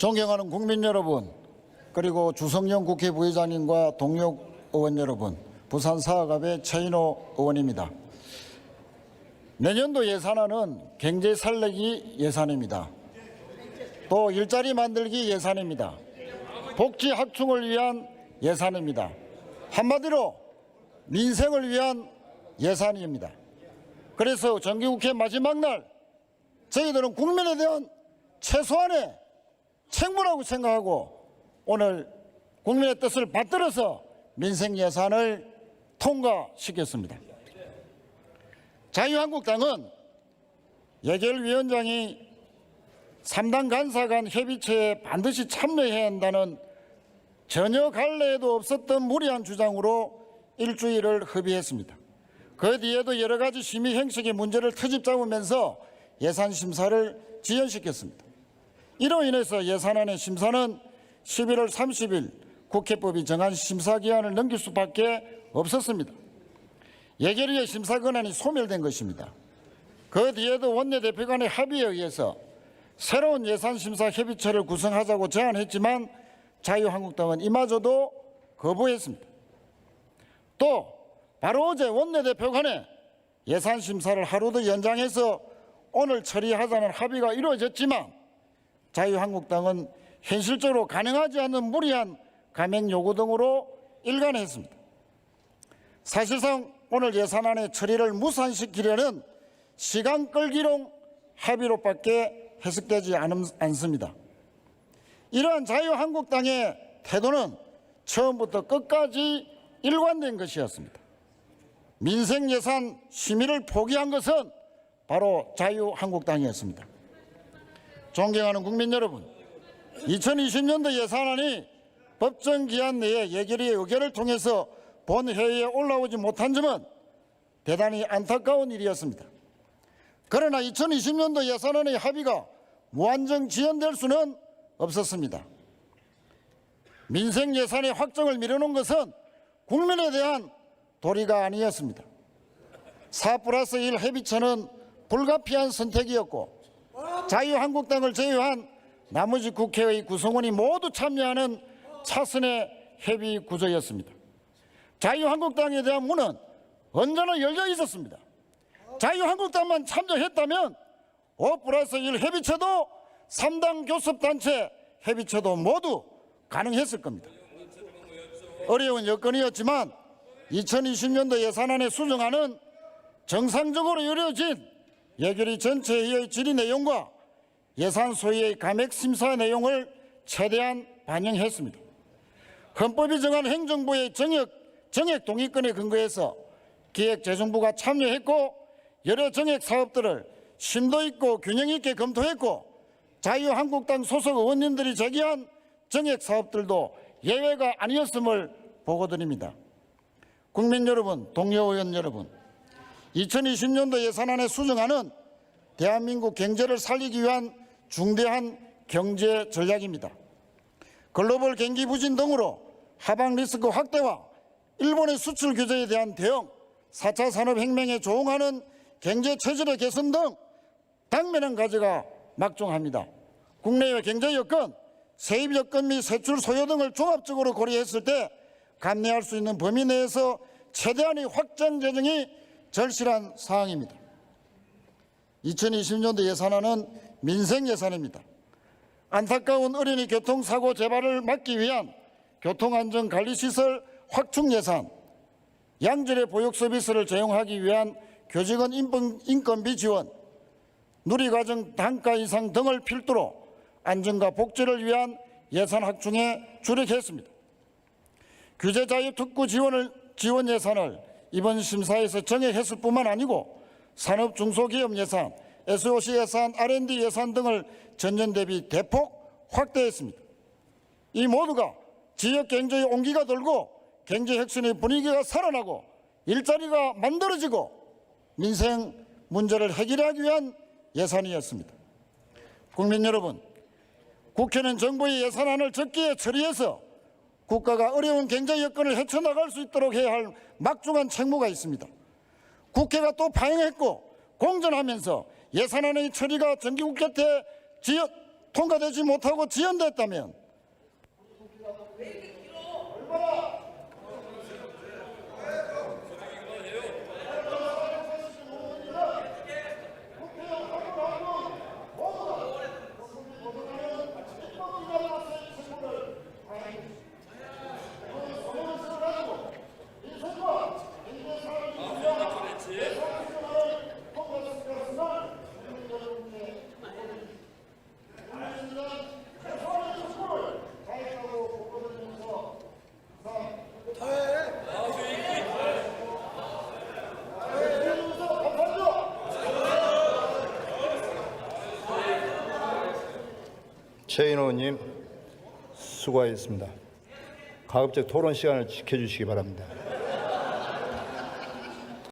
존경하는 국민 여러분, 그리고 주성영 국회 부의장님과 동료 의원 여러분, 부산 사학갑의 최인호 의원입니다. 내년도 예산안은 경제 살리기 예산입니다. 또 일자리 만들기 예산입니다. 복지 확충을 위한 예산입니다. 한마디로 민생을 위한 예산입니다. 그래서 정기국회 마지막 날 저희들은 국민에 대한 최소한의 책무라고 생각하고 오늘 국민의 뜻을 받들어서 민생 예산을 통과시켰습니다. 자유한국당은 예결위원장이 3당 간사 간 협의체에 반드시 참여해야 한다는 전혀 갈래에도 없었던 무리한 주장으로 일주일을 협의했습니다. 그 뒤에도 여러 가지 심의 형식의 문제를 트집 잡으면서 예산 심사를 지연시켰습니다. 이로 인해서 예산안의 심사는 11월 30일 국회법이 정한 심사기한을 넘길 수밖에 없었습니다. 예결위의 심사 권한이 소멸된 것입니다. 그 뒤에도 원내대표 간의 합의에 의해서 새로운 예산심사 협의체를 구성하자고 제안했지만 자유한국당은 이마저도 거부했습니다. 또 바로 어제 원내대표 간에 예산심사를 하루 더 연장해서 오늘 처리하자는 합의가 이루어졌지만 자유한국당은 현실적으로 가능하지 않는 무리한 감행 요구 등으로 일관했습니다. 사실상 오늘 예산안의 처리를 무산시키려는 시간 끌기용 합의로밖에 해석되지 않습니다. 이러한 자유한국당의 태도는 처음부터 끝까지 일관된 것이었습니다. 민생 예산 심의를 포기한 것은 바로 자유한국당이었습니다. 존경하는 국민 여러분, 2020년도 예산안이 법정 기한 내에 예결위의 의결을 통해서 본회의에 올라오지 못한 점은 대단히 안타까운 일이었습니다. 그러나 2020년도 예산안의 합의가 무한정 지연될 수는 없었습니다. 민생 예산의 확정을 미루는 것은 국민에 대한 도리가 아니었습니다. 4+1 협의체는 불가피한 선택이었고 자유한국당을 제외한 나머지 국회의 구성원이 모두 참여하는 차선의 협의 구조였습니다. 자유한국당에 대한 문은 언제나 열려 있었습니다. 자유한국당만 참여했다면 5+1 협의체도 3당 교섭단체 협의체도 모두 가능했을 겁니다. 어려운 여건이었지만 2020년도 예산안의 수정안은 정상적으로 이루어진 예결위 전체의 질의 내용과 예산 소위의 감액 심사 내용을 최대한 반영했습니다. 헌법이 정한 행정부의 정액 동의권에 근거해서 기획재정부가 참여했고 여러 정액 사업들을 심도 있고 균형 있게 검토했고 자유한국당 소속 의원님들이 제기한 정액 사업들도 예외가 아니었음을 보고드립니다. 국민 여러분, 동료 의원 여러분, 2020년도 예산안의 수정안은 대한민국 경제를 살리기 위한 중대한 경제 전략입니다. 글로벌 경기 부진 등으로 하방 리스크 확대와 일본의 수출 규제에 대한 대응, 4차 산업혁명에 조응하는 경제 체질의 개선 등 당면한 과제가 막중합니다. 국내의 경제 여건, 세입 여건 및 세출 소요 등을 종합적으로 고려했을 때 감내할 수 있는 범위 내에서 최대한의 확장 재정이 절실한 사항입니다. 2020년도 예산안은 민생 예산입니다. 안타까운 어린이 교통사고 재발을 막기 위한 교통안전관리시설 확충 예산, 양질의 보육 서비스를 제공하기 위한 교직원 인건비 지원, 누리과정 단가 인상 등을 필두로 안전과 복지를 위한 예산 확충에 주력했습니다. 규제자유 특구 지원 예산을 이번 심사에서 정액했을 뿐만 아니고 산업 중소기업 예산, SOC 예산, R&D 예산 등을 전년 대비 대폭 확대했습니다. 이 모두가 지역 경제의 온기가 돌고 경제 혁신의 분위기가 살아나고 일자리가 만들어지고 민생 문제를 해결하기 위한 예산이었습니다. 국민 여러분, 국회는 정부의 예산안을 적기에 처리해서 국가가 어려운 경제 여건을 헤쳐나갈 수 있도록 해야 할 막중한 책무가 있습니다. 국회가 또 파행했고 공전하면서 예산안의 처리가 정기국회 때 통과되지 못하고 지연됐다면 최인호 의원님 수고하셨습니다. 가급적 토론 시간을 지켜주시기 바랍니다.